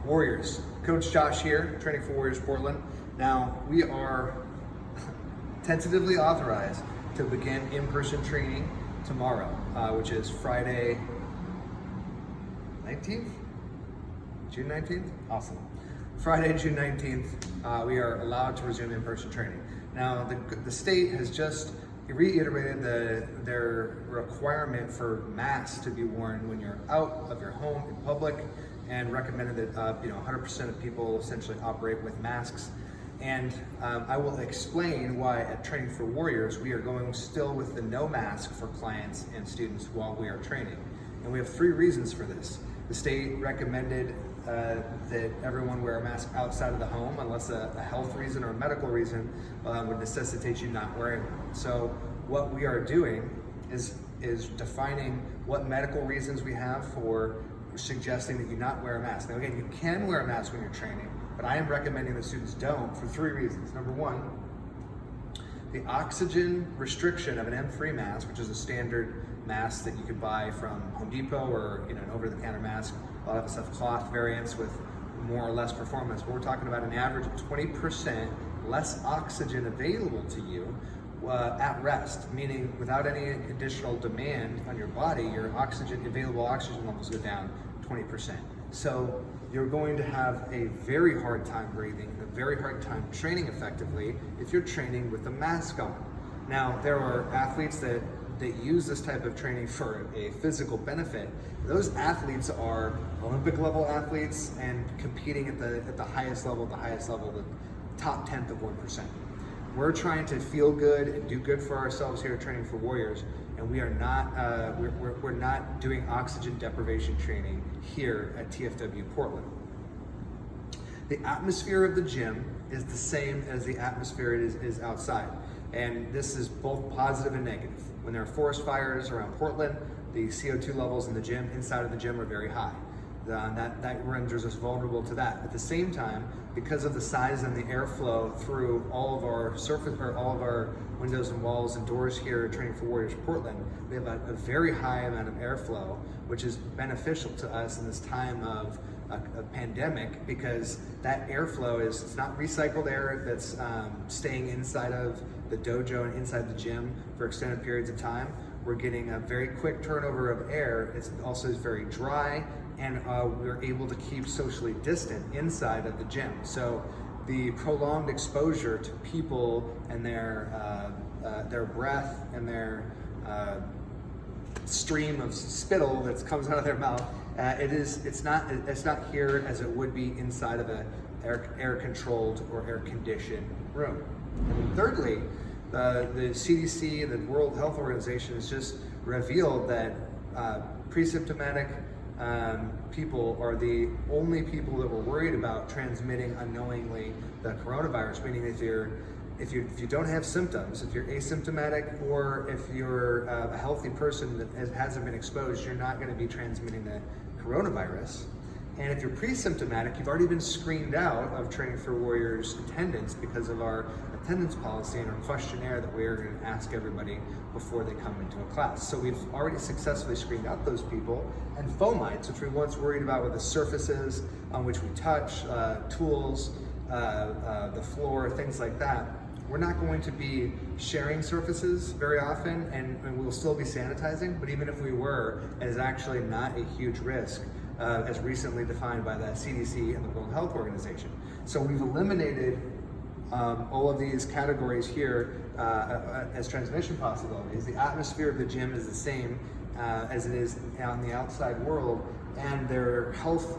Warriors. Coach Josh here, training for Warriors Portland. Now, we are tentatively authorized to begin in-person training tomorrow, which is Friday 19th? June 19th? Awesome. Friday, June 19th, we are allowed to resume in-person training. Now, the state has just reiterated their requirement for masks to be worn when you're out of your home in public, and recommended that 100% of people essentially operate with masks. And I will explain why at Training for Warriors we are going still with the no mask for clients and students while we are training. And we have 3 reasons for this. The state recommended that everyone wear a mask outside of the home unless a health reason or a medical reason would necessitate you not wearing one. So what we are doing is defining what medical reasons we have for suggesting that you not wear a mask. Now again, you can wear a mask when you're training, but I am recommending that students don't for 3 reasons. Number 1, the oxygen restriction of an M3 mask, which is a standard mask that you could buy from Home Depot or an over-the-counter mask. A lot of us have cloth variants with more or less performance, but we're talking about an average of 20% less oxygen available to you at rest, meaning without any additional demand on your body, your available oxygen levels go down 20%. So you're going to have a very hard time breathing, a very hard time training effectively if you're training with a mask on. Now, there are athletes that use this type of training for a physical benefit. Those athletes are Olympic level athletes and competing at the highest level, the top 10th of 1%. We're trying to feel good and do good for ourselves here at Training for Warriors, and we are not we're not doing oxygen deprivation training here at TFW Portland. The atmosphere of the gym is the same as the atmosphere is outside, and this is both positive and negative. When there are forest fires around Portland, the CO2 levels in the gym, inside of the gym, are very high. That renders us vulnerable to that. At the same time, because of the size and the airflow through all of our windows and walls and doors here at Training for Warriors Portland, we have a very high amount of airflow, which is beneficial to us in this time of a pandemic, because that airflow it's not recycled air that's staying inside of the dojo and inside the gym for extended periods of time. We're getting a very quick turnover of air. It's also very dry, and we're able to keep socially distant inside of the gym. So the prolonged exposure to people and their breath and their stream of spittle that comes out of their mouth, it's not here as it would be inside of a air controlled or air conditioned room. And thirdly, the CDC, the World Health Organization, has just revealed that pre-symptomatic people are the only people that we're worried about transmitting unknowingly the coronavirus, meaning if you don't have symptoms, if you're asymptomatic, or if you're a healthy person that hasn't been exposed, you're not going to be transmitting the coronavirus. And if you're pre-symptomatic, you've already been screened out of Training for Warriors attendance because of our attendance policy and our questionnaire that we are going to ask everybody before they come into a class. So we've already successfully screened out those people. And fomites, which we once worried about with the surfaces on which we touch, tools, the floor, things like that, we're not going to be sharing surfaces very often, and we'll still be sanitizing, but even if we were, it is actually not a huge risk, as recently defined by the CDC and the World Health Organization. So we've eliminated all of these categories here as transmission possibilities. The atmosphere of the gym is the same as it is out in the outside world, and their health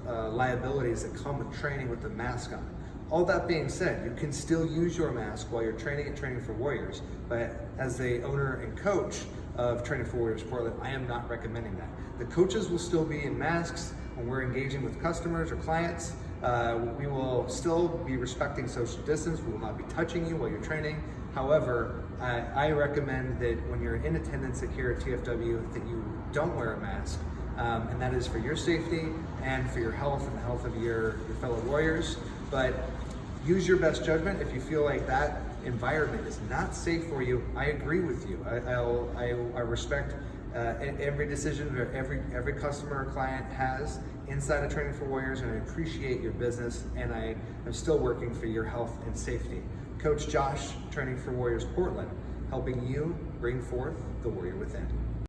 liabilities that come with training with the mask on. All that being said, you can still use your mask while you're training at Training for Warriors, but as the owner and coach of Training for Warriors Portland, I am not recommending that. The coaches will still be in masks when we're engaging with customers or clients. We will still be respecting social distance. We will not be touching you while you're training. However, I recommend that when you're in attendance here at TFW that you don't wear a mask, and that is for your safety and for your health and the health of your fellow warriors. But use your best judgment. If you feel like that environment is not safe for you, I agree with you. I respect every decision that every customer or client has inside of Training for Warriors, and I appreciate your business, and I am still working for your health and safety. Coach Josh, Training for Warriors Portland, helping you bring forth the warrior within.